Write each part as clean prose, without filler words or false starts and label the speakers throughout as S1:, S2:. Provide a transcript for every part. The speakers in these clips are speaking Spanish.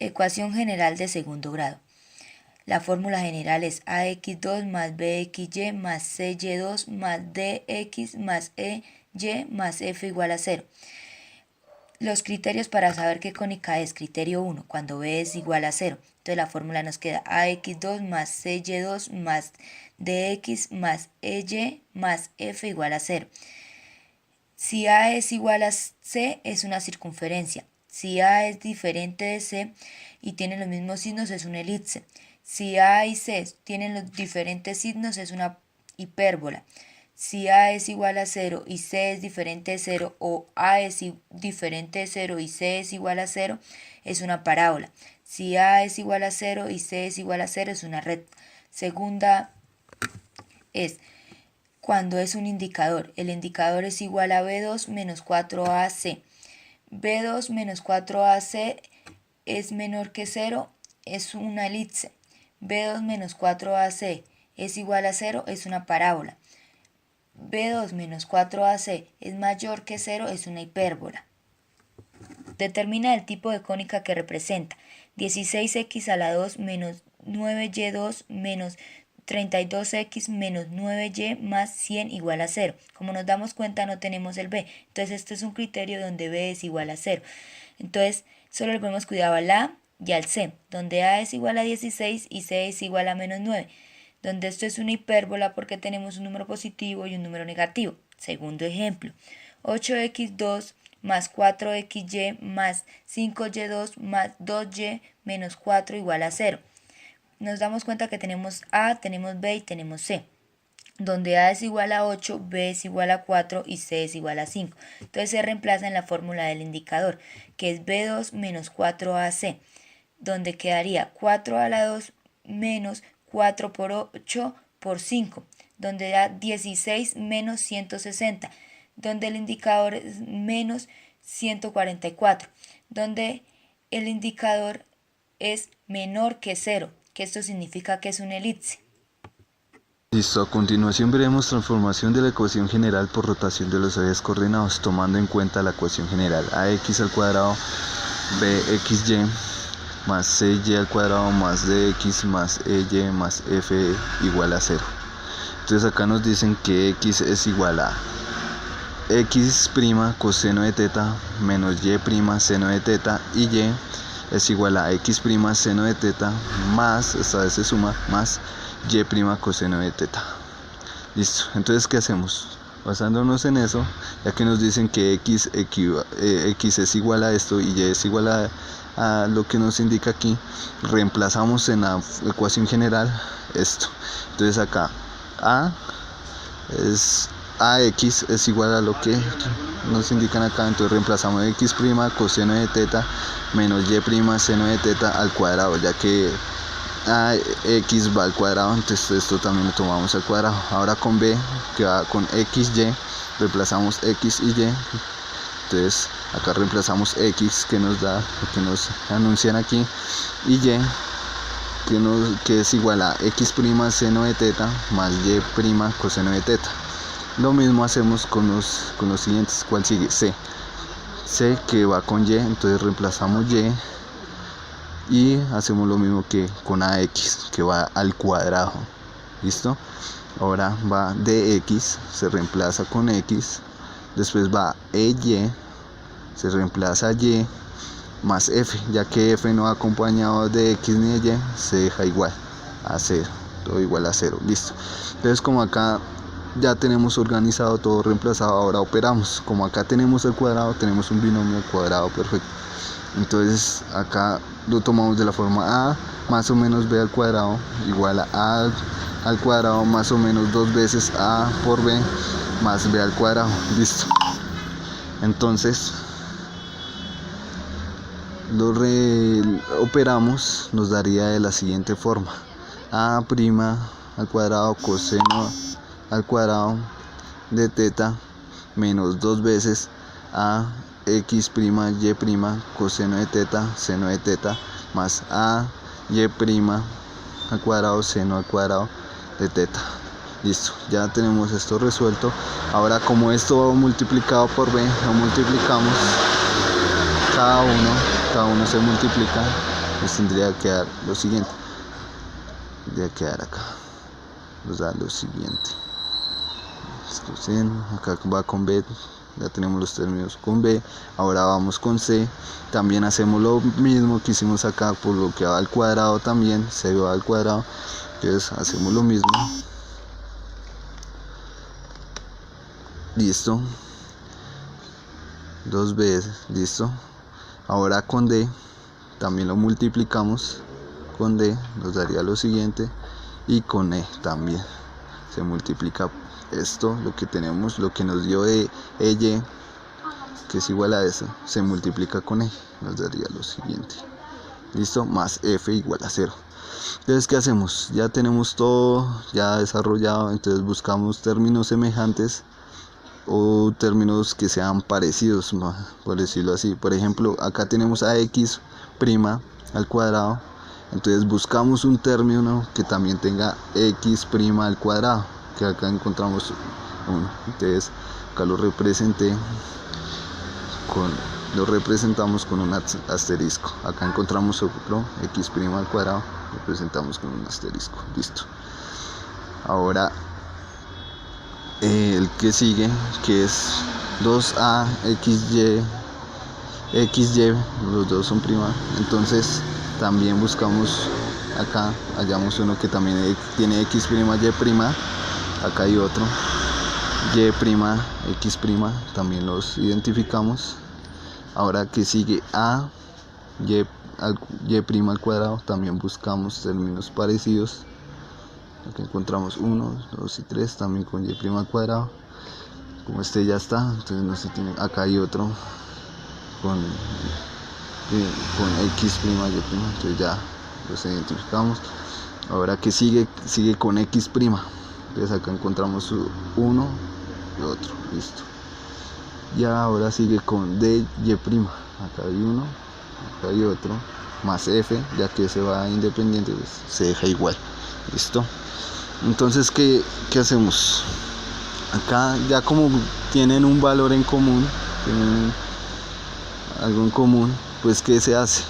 S1: Ecuación general de segundo grado. La fórmula general es ax2 más bxy más cy2 más dx más ey más f igual a 0. Los criterios para saber qué cónica es: criterio 1, cuando b es igual a 0. Entonces la fórmula nos queda ax2 más cy2 más dx más ey más f igual a 0. Si a es igual a c, es una circunferencia. Si a es diferente de c y tiene los mismos signos, es una elipse. Si a y c tienen los diferentes signos, es una hipérbola. Si a es igual a 0 y c es diferente de 0, o a es diferente de 0 y c es igual a 0, es una parábola. Si a es igual a 0 y c es igual a 0, es una recta. Segunda es cuando es un indicador. El indicador es igual a b2 menos 4ac. b2 menos 4ac es menor que 0, es una elipse. b2 menos 4ac es igual a 0, es una parábola. b2 menos 4ac es mayor que 0, es una hipérbola. Determina el tipo de cónica que representa 16x a la 2 menos 9y2 menos 32x menos 9y más 100 igual a 0. Como nos damos cuenta, no tenemos el b. Entonces esto es un criterio donde b es igual a 0. Entonces solo le ponemos cuidado al a y al c, donde a es igual a 16 y c es igual a menos 9. Donde esto es una hipérbola porque tenemos un número positivo y un número negativo. Segundo ejemplo, 8x2 más 4xy más 5y2 más 2y menos 4 igual a 0. Nos damos cuenta que tenemos a, tenemos b y tenemos c. Donde a es igual a 8, b es igual a 4 y c es igual a 5. Entonces se reemplaza en la fórmula del indicador, que es b2 menos 4ac, donde quedaría 4 a la 2 menos 4 por 8 por 5, donde da 16 menos 160, donde el indicador es menos 144, donde el indicador es menor que 0, que esto significa que es una elipse.
S2: Listo, a continuación veremos transformación de la ecuación general por rotación de los ejes coordenados, tomando en cuenta la ecuación general ax al cuadrado bxy más cy al cuadrado más dx más ey más f igual a 0. Entonces acá nos dicen que x es igual a x' coseno de teta menos y' seno de teta, y y es igual a x' seno de teta más, esta vez se suma, más y' coseno de teta. Listo, entonces ¿qué hacemos? Basándonos en eso, ya que nos dicen que x es igual a esto y y es igual a lo que nos indica aquí, reemplazamos en la ecuación general esto. Entonces acá ax es igual a lo que nos indican acá, entonces reemplazamos x' coseno de teta menos y' seno de teta al cuadrado, ya que x va al cuadrado, entonces esto también lo tomamos al cuadrado. Ahora con b, que va con xy, reemplazamos x y y. Entonces acá reemplazamos x, que nos da lo que nos anuncian aquí, y y, que es igual a x' seno de teta más y' coseno de teta. Lo mismo hacemos con los siguientes. ¿Cuál sigue? C, que va con y, entonces reemplazamos y hacemos lo mismo que con ax, que va al cuadrado. ¿Listo? Ahora va dx, se reemplaza con x, después va ey, se reemplaza y, más f, ya que f no va acompañado de x ni de y, se deja igual a 0, todo igual a 0. Listo. Entonces, como acá ya tenemos organizado todo reemplazado, ahora operamos. Como acá tenemos el cuadrado, tenemos un binomio al cuadrado perfecto. Entonces acá lo tomamos de la forma a más o menos b al cuadrado igual a al cuadrado más o menos 2 veces a por b más b al cuadrado. Listo. Entonces lo operamos, nos daría de la siguiente forma: a' al cuadrado coseno al cuadrado de teta menos 2 veces a x' y' coseno de teta seno de teta más a y' al cuadrado seno al cuadrado de teta. Listo, ya tenemos esto resuelto. Ahora, como esto va multiplicado por b, lo multiplicamos, cada uno se multiplica nos tendría que dar lo siguiente. Tendría que dar acá. Nos da lo siguiente. Acá va con B, ya tenemos los términos con B. Ahora vamos con C. También hacemos lo mismo que hicimos acá, por lo que va al cuadrado también. C va al cuadrado. Entonces hacemos lo mismo. Listo. 2 veces. Listo. Ahora con D también lo multiplicamos. Con D nos daría lo siguiente. Y con E también se multiplica esto, lo que tenemos, lo que nos dio EY, que es igual a eso, se multiplica con E, nos daría lo siguiente. Listo, más F igual a 0. Entonces, ¿qué hacemos? Ya tenemos todo ya desarrollado. Entonces buscamos términos semejantes o términos que sean parecidos, por decirlo así. Por ejemplo, acá tenemos AX' al cuadrado. Entonces buscamos un término que también tenga X' al cuadrado, que acá encontramos 1. Entonces acá lo representamos con un asterisco. Acá encontramos otro X' al cuadrado, representamos con un asterisco. Listo. Ahora el que sigue, que es 2A XY, los dos son prima. Entonces también buscamos acá, hallamos uno que también tiene X', Y', acá hay otro Y', X', también los identificamos. Ahora que sigue A, Y al cuadrado, también buscamos términos parecidos. Aquí encontramos 1, 2 y 3, también con Y' al cuadrado. Como este ya está, entonces no se tiene. Acá hay otro con X', Y', entonces ya los identificamos. Ahora que sigue con X', entonces acá encontramos uno y otro. Listo. Y ahora sigue con DY', acá hay uno, acá hay otro, más F, ya que se va independiente, pues se deja igual. Listo. Entonces, ¿qué hacemos? Acá ya como tienen un valor en común, tienen algo en común, pues ¿qué se hace?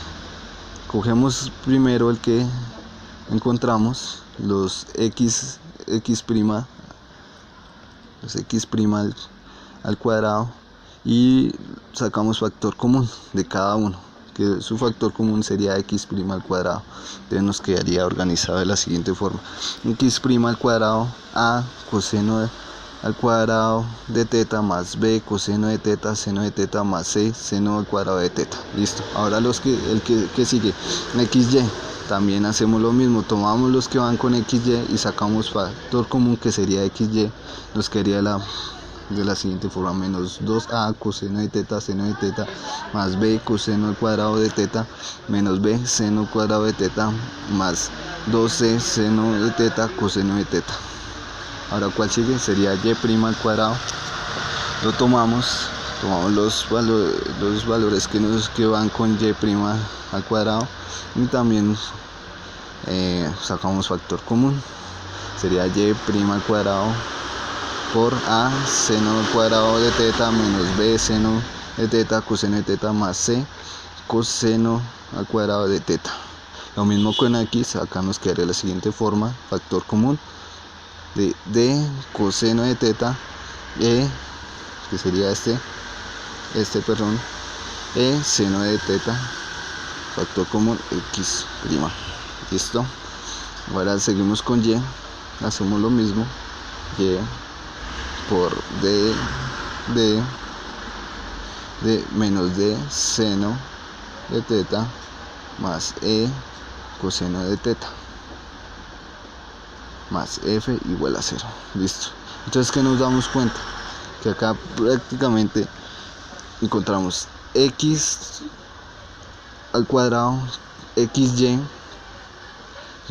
S2: Cogemos primero el que encontramos, los X', los X' al cuadrado, y sacamos factor común de cada uno, que su factor común sería X' al cuadrado. Entonces nos quedaría organizado de la siguiente forma: X' al cuadrado A coseno al cuadrado de teta más B coseno de teta seno de teta más C seno al cuadrado de teta. Listo. Ahora el que sigue, XY, también hacemos lo mismo, tomamos los que van con XY y sacamos factor común, que sería XY. Nos quedaría de la siguiente forma: menos 2A coseno de teta seno de teta más B coseno al cuadrado de teta menos B seno al cuadrado de teta más 2C seno de teta coseno de teta. Ahora, ¿cuál sigue? Sería Y' al cuadrado. Lo tomamos los valores que van con Y' al cuadrado, y también sacamos factor común. Sería Y' al cuadrado por A seno al cuadrado de teta menos B seno de teta coseno de teta más C coseno al cuadrado de teta. Lo mismo con X, acá nos quedaría la siguiente forma: factor común de D coseno de teta E, que sería este E seno de teta, factor común X'. Listo. Ahora seguimos con Y, hacemos lo mismo: Y por D menos D seno de teta más E coseno de teta más F igual a 0. Listo. Entonces, ¿qué nos damos cuenta? Que acá prácticamente encontramos X al cuadrado, XY,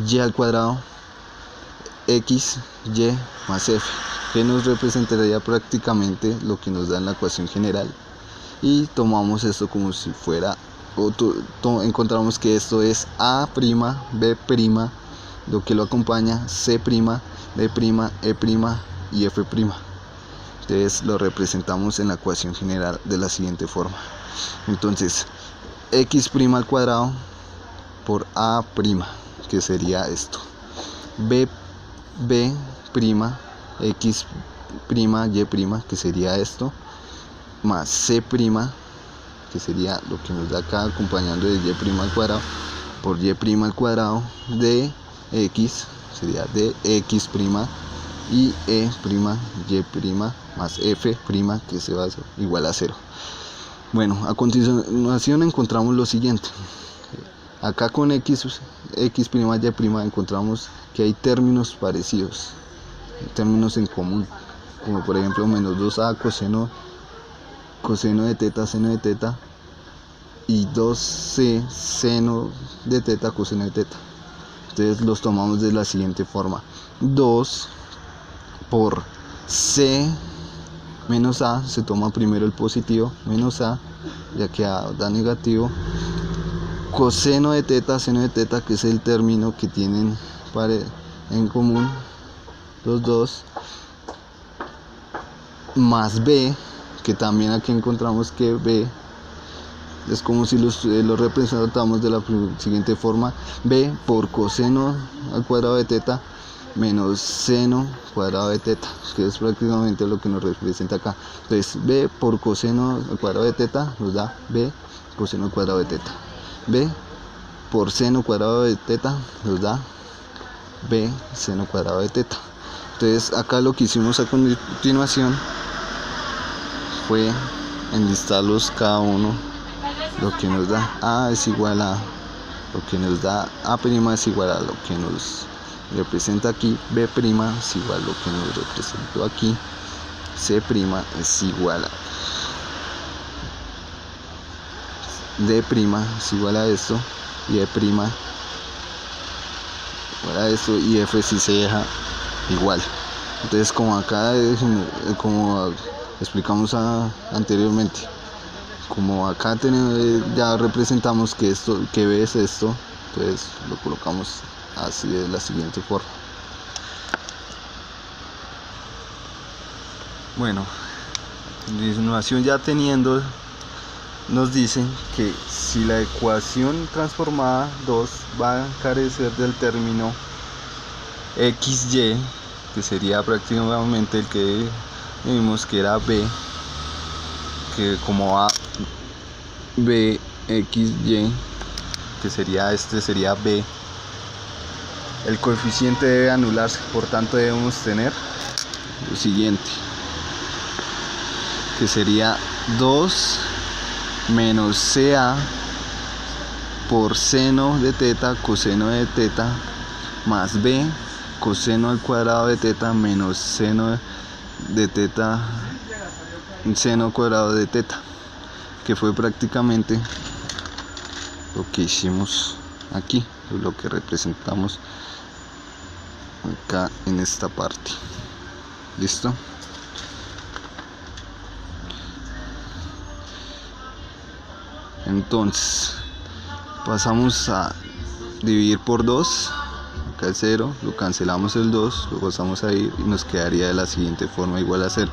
S2: Y al cuadrado, XY más F, que nos representaría prácticamente lo que nos da en la ecuación general. Y tomamos esto como si fuera, encontramos que esto es A', B', lo que lo acompaña C', D', E' y F'. Entonces lo representamos en la ecuación general de la siguiente forma. Entonces, X' al cuadrado por A', que sería esto. B' X', Y', que sería esto, más C', que sería lo que nos da acá acompañando de Y' al cuadrado, por Y' al cuadrado de X, sería de X', y Y' más F', que se va a hacer igual a 0. Bueno, a continuación encontramos lo siguiente. Acá con X', Y' encontramos que hay términos parecidos, términos en común, como por ejemplo menos 2a coseno de teta, seno de teta, y 2c seno de teta, coseno de teta. Entonces los tomamos de la siguiente forma: 2 por c menos a, se toma primero el positivo, menos a, ya que a da negativo, coseno de teta, seno de teta, que es el término que tienen en común los dos, más b, que también aquí encontramos que b es como si lo representamos de la siguiente forma: b por coseno al cuadrado de teta menos seno cuadrado de teta, que es prácticamente lo que nos representa acá. Entonces b por coseno al cuadrado de teta nos da b coseno al cuadrado de teta, b por seno cuadrado de teta nos da b seno cuadrado de teta. Entonces acá lo que hicimos a continuación fue enlistarlos cada uno. Lo que nos da a es igual a, lo que nos da a' es igual a lo que nos representa aquí, b' es igual a lo que nos representó aquí, c' es igual a d' es igual a esto, y e' igual a esto, y f si se deja igual. Entonces, como acá como explicamos anteriormente, como acá ya representamos que b es esto, entonces lo colocamos así de la siguiente forma. Bueno, a continuación, ya teniendo, nos dicen que si la ecuación transformada 2 va a carecer del término xy, que sería prácticamente el que vimos que era b, que como a b xy, que sería sería b, el coeficiente debe anularse, por tanto debemos tener lo siguiente, que sería 2 menos ca por seno de teta, coseno de teta, más b coseno al cuadrado de teta menos seno de teta, seno cuadrado de teta, que fue prácticamente lo que hicimos aquí, lo que representamos acá en esta parte. ¿Listo? Entonces pasamos a dividir por 2, acá el 0, lo cancelamos el 2, lo pasamos a ir y nos quedaría de la siguiente forma, igual a 0.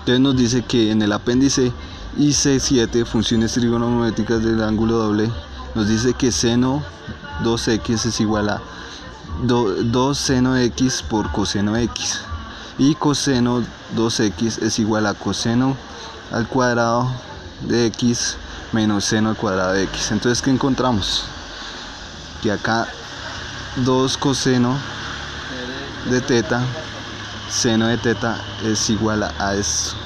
S2: Entonces nos dice que en el apéndice IC7, funciones trigonométricas del ángulo doble, nos dice que seno 2x es igual a 2 seno x por coseno x, y coseno 2x es igual a coseno al cuadrado de x menos seno al cuadrado de x. Entonces, ¿qué encontramos? Que acá 2 coseno de teta, seno de teta es igual a esto,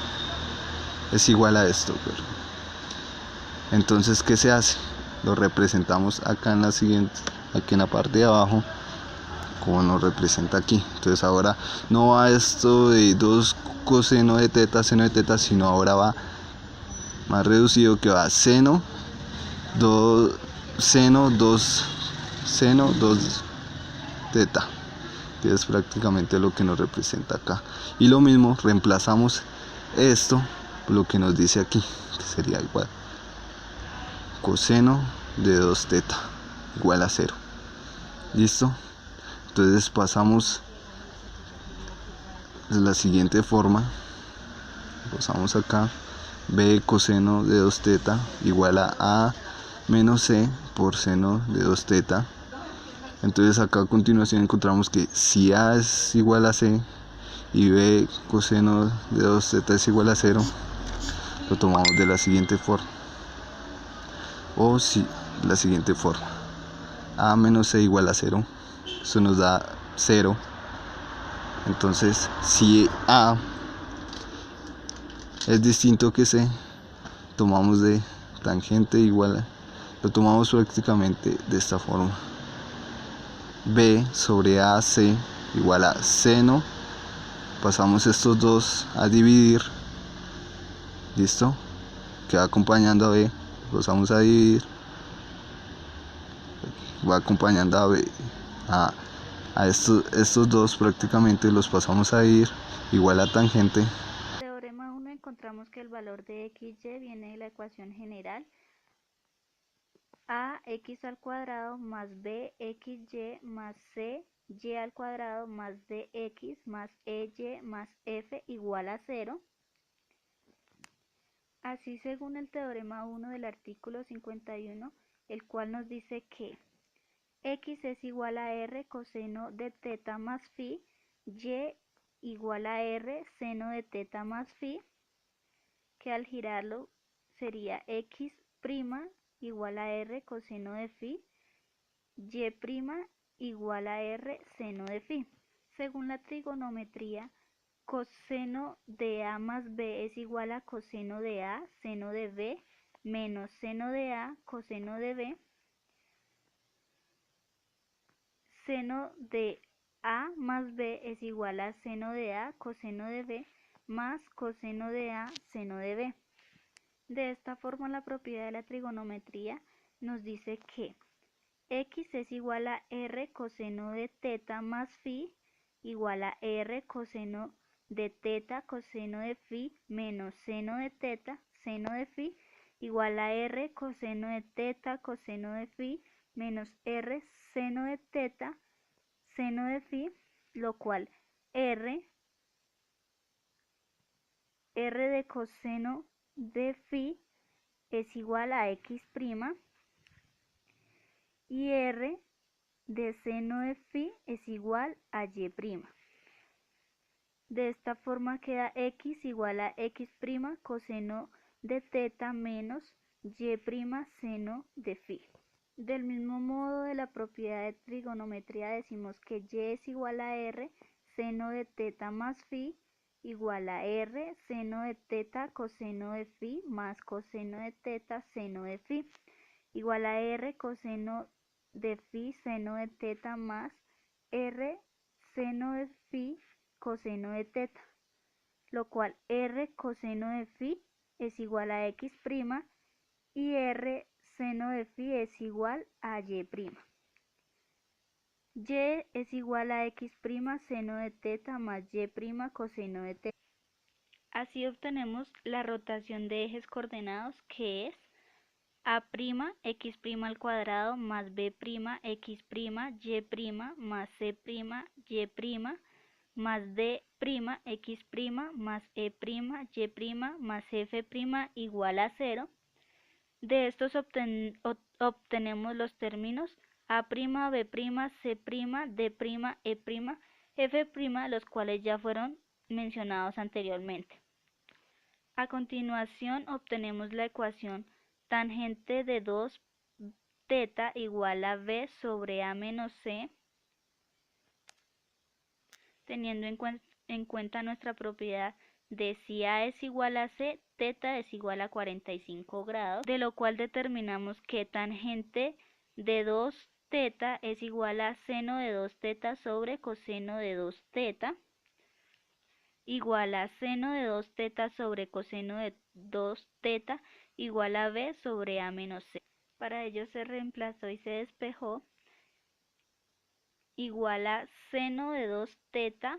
S2: Entonces, ¿qué se hace? Lo representamos acá en la siguiente, aquí en la parte de abajo, como nos representa aquí. Entonces ahora no va esto de 2 coseno de teta, seno de teta, sino ahora va más reducido, que va seno 2 teta, que es prácticamente lo que nos representa acá. Y lo mismo, reemplazamos esto por lo que nos dice aquí, que sería igual coseno de 2 teta igual a 0. ¿Listo? Entonces pasamos de la siguiente forma, pasamos acá, b coseno de 2 teta igual a menos c por seno de 2 teta. Entonces acá a continuación encontramos que si a es igual a c y b coseno de 2 teta es igual a 0, lo tomamos de la siguiente forma. O si la siguiente forma: a menos c igual a 0, eso nos da 0. Entonces si a es distinto que c, tomamos de tangente igual a, lo tomamos prácticamente de esta forma: b sobre ac igual a seno, pasamos estos dos a dividir, listo, queda acompañando a b, pasamos a dividir, va acompañando a b, a estos dos prácticamente los pasamos a dividir, igual a tangente.
S1: Teorema 1 encontramos que el valor de xy viene de la ecuación general ax al cuadrado más bxy más cy al cuadrado más dx más ey más f igual a 0. Así, según el teorema 1 del artículo 51, el cual nos dice que x es igual a r coseno de teta más phi, y igual a r seno de teta más phi, que al girarlo sería x' igual a r coseno de phi, y' igual a r seno de phi. Según la trigonometría, coseno de a más b es igual a coseno de a seno de b menos seno de a coseno de b. Seno de a más b es igual a seno de a coseno de b más coseno de a seno de b. De esta forma, la propiedad de la trigonometría nos dice que x es igual a r coseno de teta más phi igual a r coseno de teta coseno de phi menos seno de teta seno de phi igual a r coseno de teta coseno de phi menos r seno de teta seno de phi, lo cual r de coseno de phi es igual a x' y r de seno de phi es igual a y'. De esta forma queda x igual a x' coseno de teta menos y' seno de phi. Del mismo modo, de la propiedad de trigonometría decimos que y es igual a r seno de teta más phi igual a r seno de teta coseno de phi más coseno de teta seno de phi igual a r coseno de phi seno de teta más r seno de phi coseno de teta, lo cual r coseno de phi es igual a x' y r seno de phi es igual a y'. Y es igual a x' seno de teta más y' coseno de teta. Así obtenemos la rotación de ejes coordenados, que es a' x' al cuadrado más b' x' y' más c' y' más d' x' más e' y' más f' igual a 0. De estos obtenemos los términos a', b', c', d', e', f', los cuales ya fueron mencionados anteriormente. A continuación obtenemos la ecuación tangente de 2 teta igual a b sobre a menos c, teniendo en cuenta nuestra propiedad de si a es igual a c, teta es igual a 45 grados, de lo cual determinamos que tangente de 2 teta es igual a seno de 2 teta sobre coseno de 2 teta, igual a seno de 2 teta sobre coseno de 2 teta igual a b sobre a menos c. Para ello se reemplazó y se despejó, igual a seno de 2 teta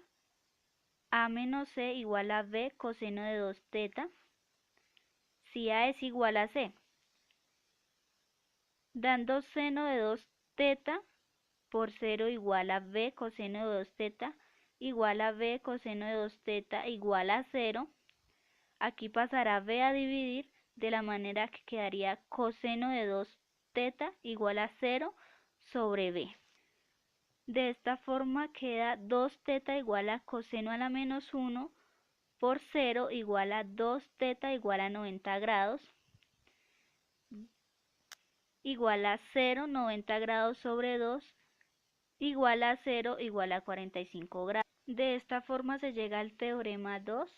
S1: a menos c igual a b coseno de 2 teta, si a es igual a c, dando seno de 2 teta por 0 igual a b coseno de 2 teta igual a b coseno de 2 teta igual a 0. Aquí pasará b a dividir, de la manera que quedaría coseno de 2
S3: teta igual a 0 sobre b. De esta forma queda 2 teta igual a coseno a la menos 1 por 0 igual a 2 teta igual a 90 grados igual a 0, 90 grados sobre 2 igual a 0 igual a 45 grados. De esta forma se llega al teorema 2,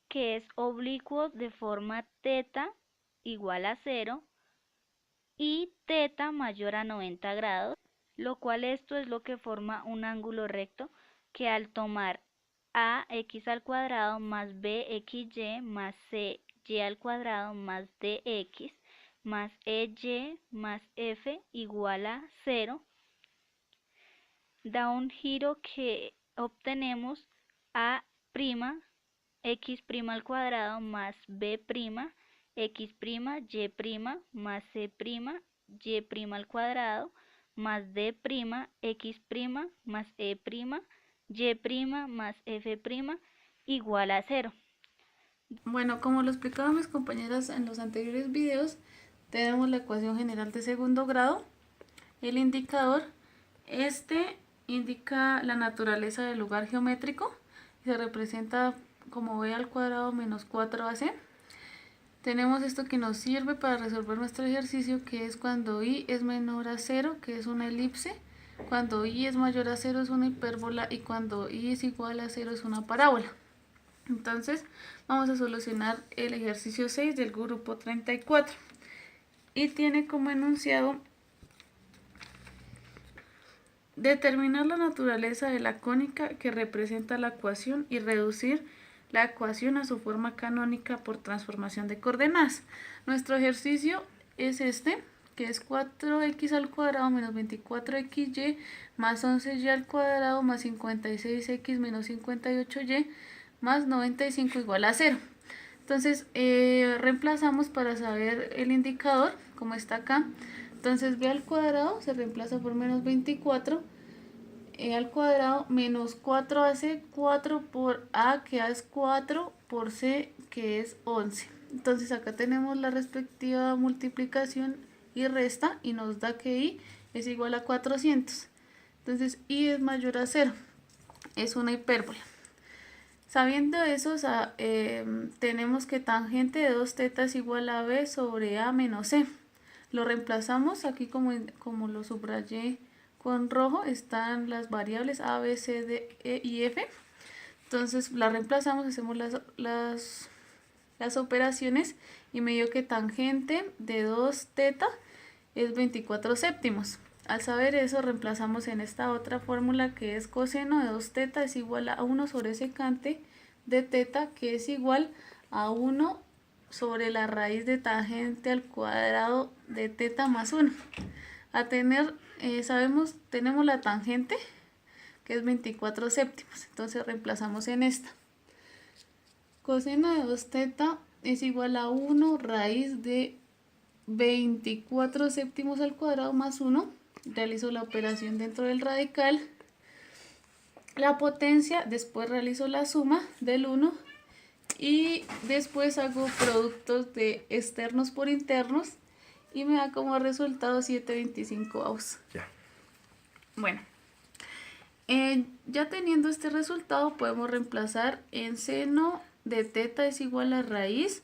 S3: que es oblicuo de forma teta igual a 0 y teta mayor a 90 grados, lo cual esto es lo que forma un ángulo recto que al tomar ax al cuadrado más bxy más cy al cuadrado más dx más ey más f igual a 0, da un giro que obtenemos a' x' al cuadrado más b', x', y' más c', y' al cuadrado más d', x' más e', y' más f' igual a 0.
S4: Bueno, como lo explicaban mis compañeras en los anteriores videos, tenemos la ecuación general de segundo grado, el indicador. Este indica la naturaleza del lugar geométrico, se representa como b al cuadrado menos 4ac. Tenemos esto que nos sirve para resolver nuestro ejercicio, que es cuando y es menor a 0, que es una elipse, cuando y es mayor a 0 es una hipérbola y cuando y es igual a 0 es una parábola. Entonces vamos a solucionar el ejercicio 6 del grupo 34 y tiene como enunciado: determinar la naturaleza de la cónica que representa la ecuación y reducir la ecuación a su forma canónica por transformación de coordenadas. Nuestro ejercicio es este, que es 4x al cuadrado menos 24xy más 11y al cuadrado más 56x menos 58y más 95 igual a 0. Entonces reemplazamos para saber el indicador, como está acá. Entonces b al cuadrado se reemplaza por menos 24, e al cuadrado menos 4ac, 4 por a, que a es 4, por c, que es 11. Entonces acá tenemos la respectiva multiplicación y resta, y nos da que y es igual a 400. Entonces y es mayor a 0, es una hipérbola. Sabiendo eso, tenemos que tangente de 2 teta es igual a b sobre a menos c. Lo reemplazamos aquí como lo subrayé con rojo, están las variables a, b, c, d, e y f. Entonces la reemplazamos, hacemos las operaciones y me dio que tangente de 2 teta es 24 séptimos. Al saber eso, reemplazamos en esta otra fórmula, que es coseno de 2 teta es igual a 1 sobre secante de teta, que es igual a 1 sobre la raíz de tangente al cuadrado de teta más 1. A tener, tenemos la tangente, que es 24 séptimos, entonces reemplazamos en esta. Coseno de 2 teta es igual a 1 raíz de 24 séptimos al cuadrado más 1. Realizo la operación dentro del radical, la potencia, después realizo la suma del 1 y después hago productos de externos por internos y me da como resultado 7/25.
S2: Ya.
S4: Bueno, ya teniendo este resultado podemos reemplazar en seno de teta es igual a raíz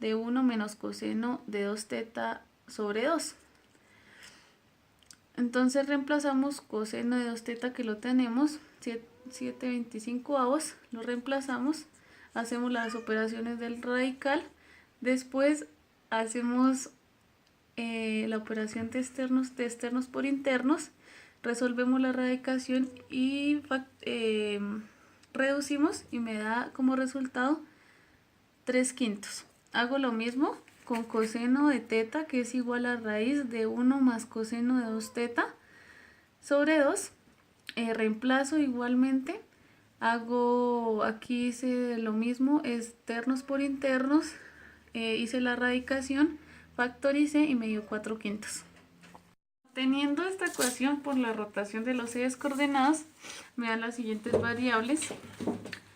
S4: de 1 menos coseno de 2 teta sobre 2. Entonces reemplazamos coseno de 2 teta, que lo tenemos, 7/25, lo reemplazamos, hacemos las operaciones del radical, después hacemos la operación de externos por internos, resolvemos la radicación y reducimos y me da como resultado 3/5. Hago lo mismo con coseno de teta, que es igual a raíz de 1 más coseno de 2 teta sobre 2. Reemplazo igualmente, aquí hice lo mismo, externos por internos, hice la radicación, factoricé y me dio 4/5. Teniendo esta ecuación por la rotación de los ejes coordenados, me dan las siguientes variables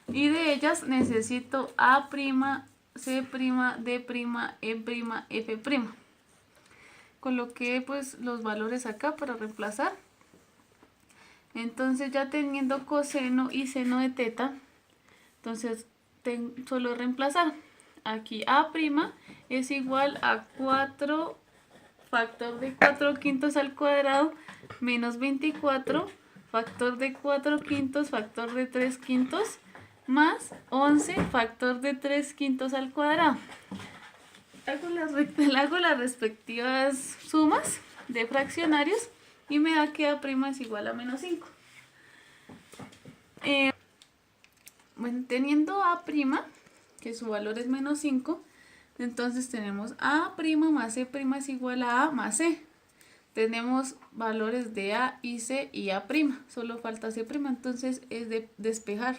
S4: y de ellas necesito a', C', D', E', F'. coloqué pues los valores acá para reemplazar. Entonces ya teniendo coseno y seno de teta, entonces solo reemplazar. Aquí a' es igual a 4 factor de 4 quintos al cuadrado menos 24 factor de 4 quintos factor de 3 quintos más 11 factor de 3 quintos al cuadrado. Hago las respectivas sumas de fraccionarios y me da que a' es igual a menos 5. Bueno, teniendo a', que su valor es menos 5, entonces tenemos a' más c' es igual a más c. Tenemos valores de a y c y a', solo falta c', entonces es de despejar.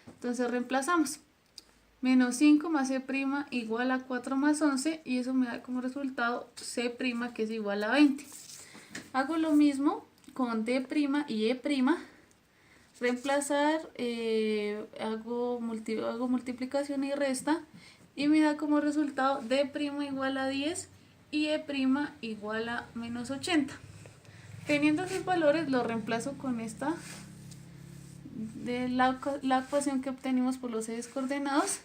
S4: Entonces reemplazamos. Menos 5 más c' igual a 4 más 11 y eso me da como resultado c', que es igual a 20. Hago lo mismo con d' y e'. Reemplazar, hago multiplicación y resta y me da como resultado d' igual a 10 y e' igual a menos 80. Teniendo esos valores los reemplazo con esta de la ecuación que obtenimos por los ejes coordenados.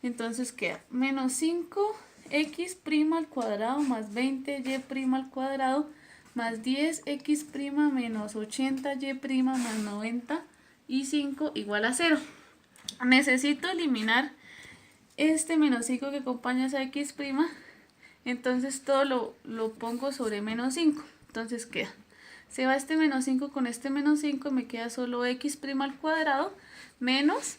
S4: Entonces queda menos 5x' al cuadrado más 20y' al cuadrado más 10x' menos 80y' más 95 igual a 0. Necesito eliminar este menos 5 que acompaña a esa x', entonces todo lo pongo sobre menos 5. Entonces queda, se va este menos 5 con este menos 5, me queda solo x' al cuadrado menos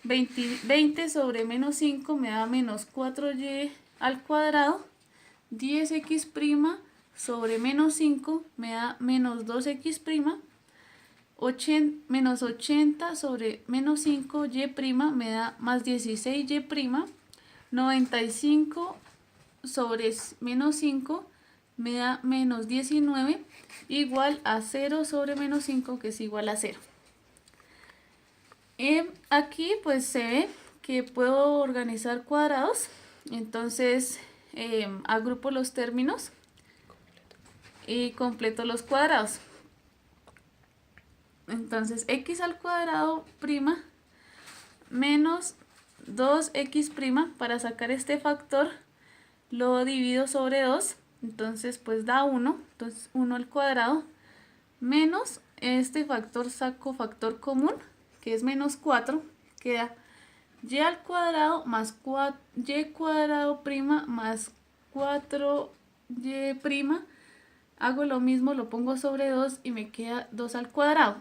S4: 20 sobre menos 5 me da menos 4y al cuadrado, 10x' sobre menos 5 me da menos 2x', menos 80 sobre menos 5y' me da más 16y', 95 sobre menos 5 me da menos 19 igual a 0 sobre menos 5 que es igual a 0. Aquí pues se ve que puedo organizar cuadrados, entonces agrupo los términos y completo los cuadrados. Entonces x al cuadrado prima menos 2x', para sacar este factor lo divido sobre 2, entonces pues da 1, entonces 1 al cuadrado menos este factor, saco factor común que es menos 4, queda y al cuadrado más y cuadrado prima más 4y', hago lo mismo, lo pongo sobre 2 y me queda 2 al cuadrado.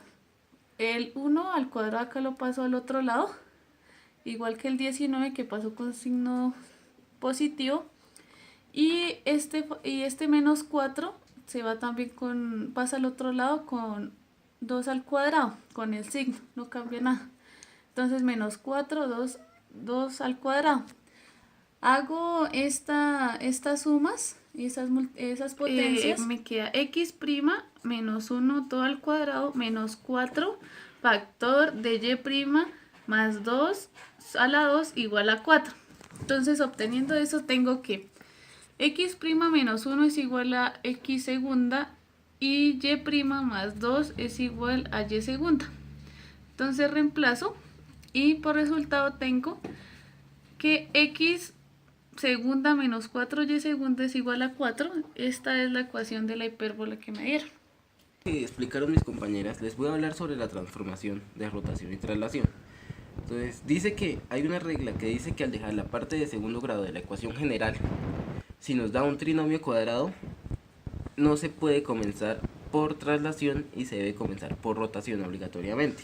S4: El 1 al cuadrado acá lo paso al otro lado, igual que el 19 que pasó con signo positivo, y este menos 4 se va también pasa al otro lado con 2 al cuadrado, con el signo, no cambia nada. Entonces menos 4, 2 al cuadrado. Hago estas sumas y esas potencias. Me queda x' menos 1 todo al cuadrado menos 4 factor de y' más 2 a la 2 igual a 4. Entonces obteniendo eso tengo que x' menos 1 es igual a x segunda y y' más 2 es igual a y segunda. Entonces reemplazo y por resultado tengo que x segunda menos 4y segunda es igual a 4. Esta es la ecuación de la hipérbola que me dieron.
S5: Que explicaron mis compañeras, les voy a hablar sobre la transformación de rotación y traslación. Entonces dice que hay una regla que dice que al dejar la parte de segundo grado de la ecuación general, si nos da un trinomio cuadrado, no se puede comenzar por traslación y se debe comenzar por rotación obligatoriamente.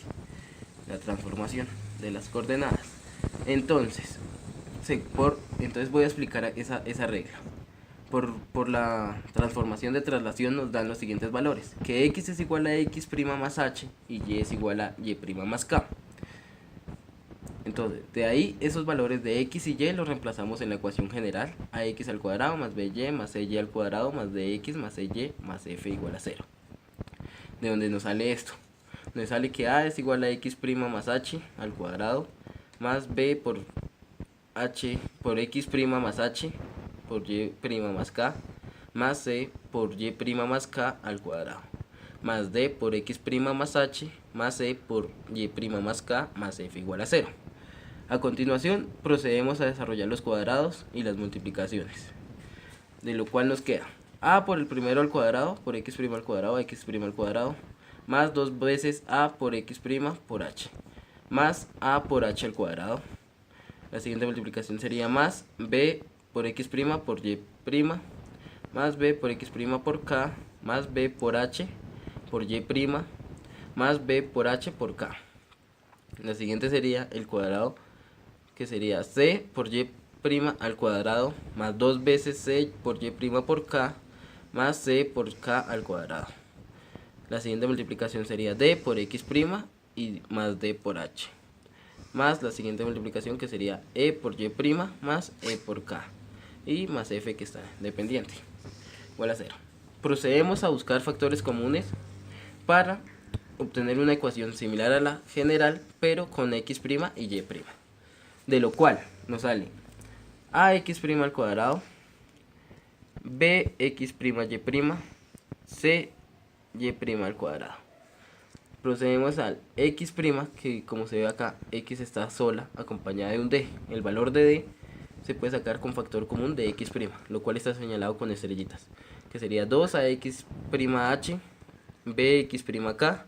S5: La transformación de las coordenadas. Entonces voy a explicar esa regla. Por la transformación de traslación nos dan los siguientes valores: que x es igual a x' más h y y es igual a y' más k. Entonces, de ahí esos valores de x y y los reemplazamos en la ecuación general: ax al cuadrado más by más cy al cuadrado más dx más ey más f igual a 0. De donde nos sale esto. Nos sale que a es igual a x' más h al cuadrado más b por x' más h por y' más k más c por y' más k al cuadrado, más d por x' más h, más c por y' más k, más f igual a 0. A continuación procedemos a desarrollar los cuadrados y las multiplicaciones, de lo cual nos queda a por el primero al cuadrado, por x' al cuadrado, x' al cuadrado, más 2 veces a por x' por h, más a por h al cuadrado. La siguiente multiplicación sería más b por x' por y', más b por x' por k, más b por h por y', más b por h por k. La siguiente sería el cuadrado, que sería c por y' al cuadrado, más 2 veces c por y' por k, más c por k al cuadrado. La siguiente multiplicación sería d por x' y más d por h, más la siguiente multiplicación, que sería e por y' más e por k, y más f, que está dependiente, igual a 0. Procedemos a buscar factores comunes para obtener una ecuación similar a la general, pero con x' y y', de lo cual nos sale ax' al cuadrado, bx' y', c y' al cuadrado. Procedemos al x', que como se ve acá, x está sola, acompañada de un d. El valor de d se puede sacar con factor común de x', lo cual está señalado con estrellitas, que sería 2ax' h, bx'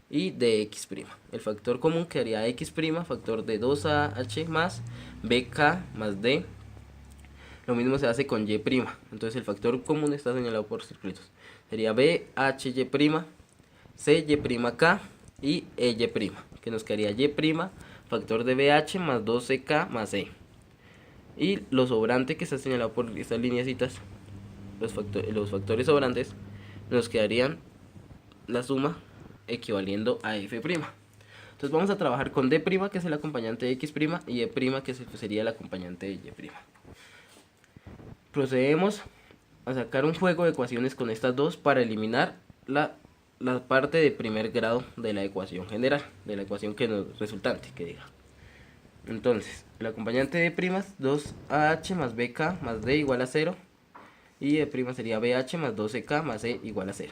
S5: y dx'. El factor común quedaría x', factor de 2ah más bk más d. Lo mismo se hace con y', entonces el factor común está señalado por circulitos. Sería bhy', cy'k y ey', que nos quedaría y', factor de bh más 2ck más e. Y lo sobrante, que está señalado por estas lineecitas, los factores sobrantes, nos quedarían la suma equivaliendo a f'. Entonces vamos a trabajar con d', que es el acompañante de x', y e', que sería el acompañante de y'. Procedemos a sacar un juego de ecuaciones con estas dos para eliminar la parte de primer grado de la ecuación general, de la ecuación resultante, que diga. Entonces, el acompañante de primas, 2ah más bk más d igual a 0, y de' sería bh más 2ck más e igual a 0.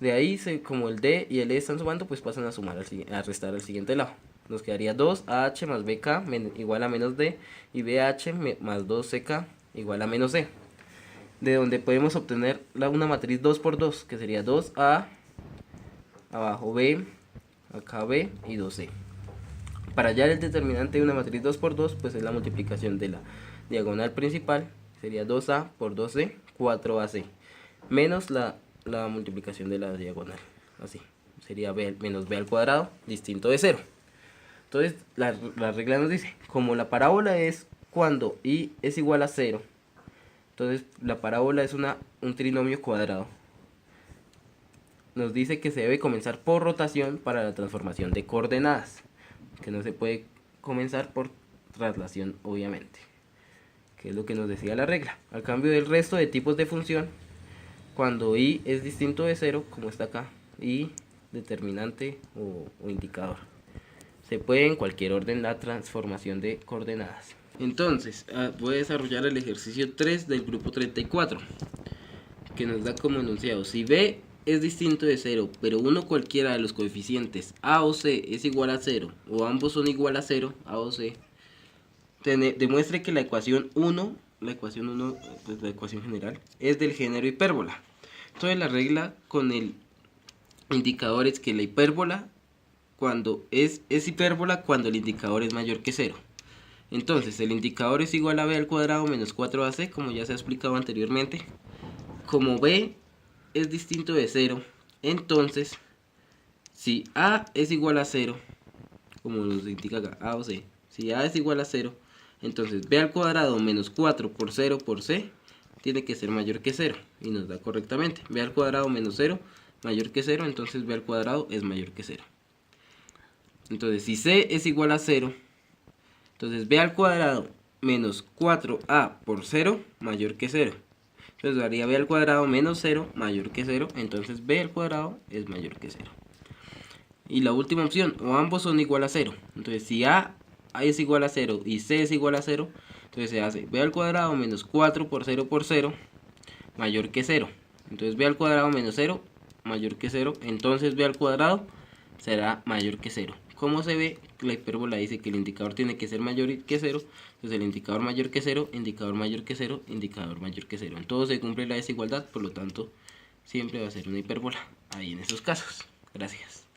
S5: De ahí, como el d y el e están sumando, pues pasan a sumar, a restar al siguiente lado. Nos quedaría 2ah más bk igual a menos d, y bh más 2ck igual a menos e. De donde podemos obtener una matriz 2 por 2, que sería 2a, abajo b, acá b y 2c. Para hallar el determinante de una matriz 2 por 2, pues es la multiplicación de la diagonal principal, sería 2a por 2c, 4ac, menos la multiplicación de la diagonal, así, sería b menos b al cuadrado, distinto de 0. Entonces la regla nos dice, como la parábola es cuando y es igual a 0, entonces la parábola es un trinomio cuadrado, nos dice que se debe comenzar por rotación para la transformación de coordenadas, que no se puede comenzar por traslación, obviamente, que es lo que nos decía la regla. Al cambio del resto de tipos de función, cuando y es distinto de 0, como está acá, y determinante o indicador, se puede en cualquier orden la transformación de coordenadas. Entonces voy a desarrollar el ejercicio 3 del grupo 34, que nos da como enunciado: si b es distinto de 0, pero uno cualquiera de los coeficientes a o c es igual a 0, o ambos son igual a 0, a o c, demuestre que la ecuación 1, pues la ecuación general, es del género hipérbola. Entonces la regla con el indicador es que la hipérbola es hipérbola cuando el indicador es mayor que 0. Entonces el indicador es igual a b al cuadrado menos 4ac, como ya se ha explicado anteriormente. Como b es distinto de 0, entonces si a es igual a 0, como nos indica acá, a o c, si a es igual a 0, entonces b al cuadrado menos 4 por 0 por c tiene que ser mayor que 0, y nos da correctamente b al cuadrado menos 0 mayor que 0, entonces b al cuadrado es mayor que 0. Entonces si c es igual a 0, entonces b al cuadrado menos 4a por 0 mayor que 0. Entonces daría b al cuadrado menos 0 mayor que 0, entonces b al cuadrado es mayor que 0. Y la última opción, o ambos son igual a 0. Entonces si a es igual a 0 y c es igual a 0, entonces se hace b al cuadrado menos 4 por 0 por 0 mayor que 0. Entonces b al cuadrado menos 0 mayor que 0. Entonces b al cuadrado será mayor que 0. ¿Cómo se ve? La hipérbola dice que el indicador tiene que ser mayor que 0. Entonces el indicador mayor que 0, indicador mayor que 0, indicador mayor que 0. En todo se cumple la desigualdad, por lo tanto siempre va a ser una hipérbola ahí en esos casos. Gracias.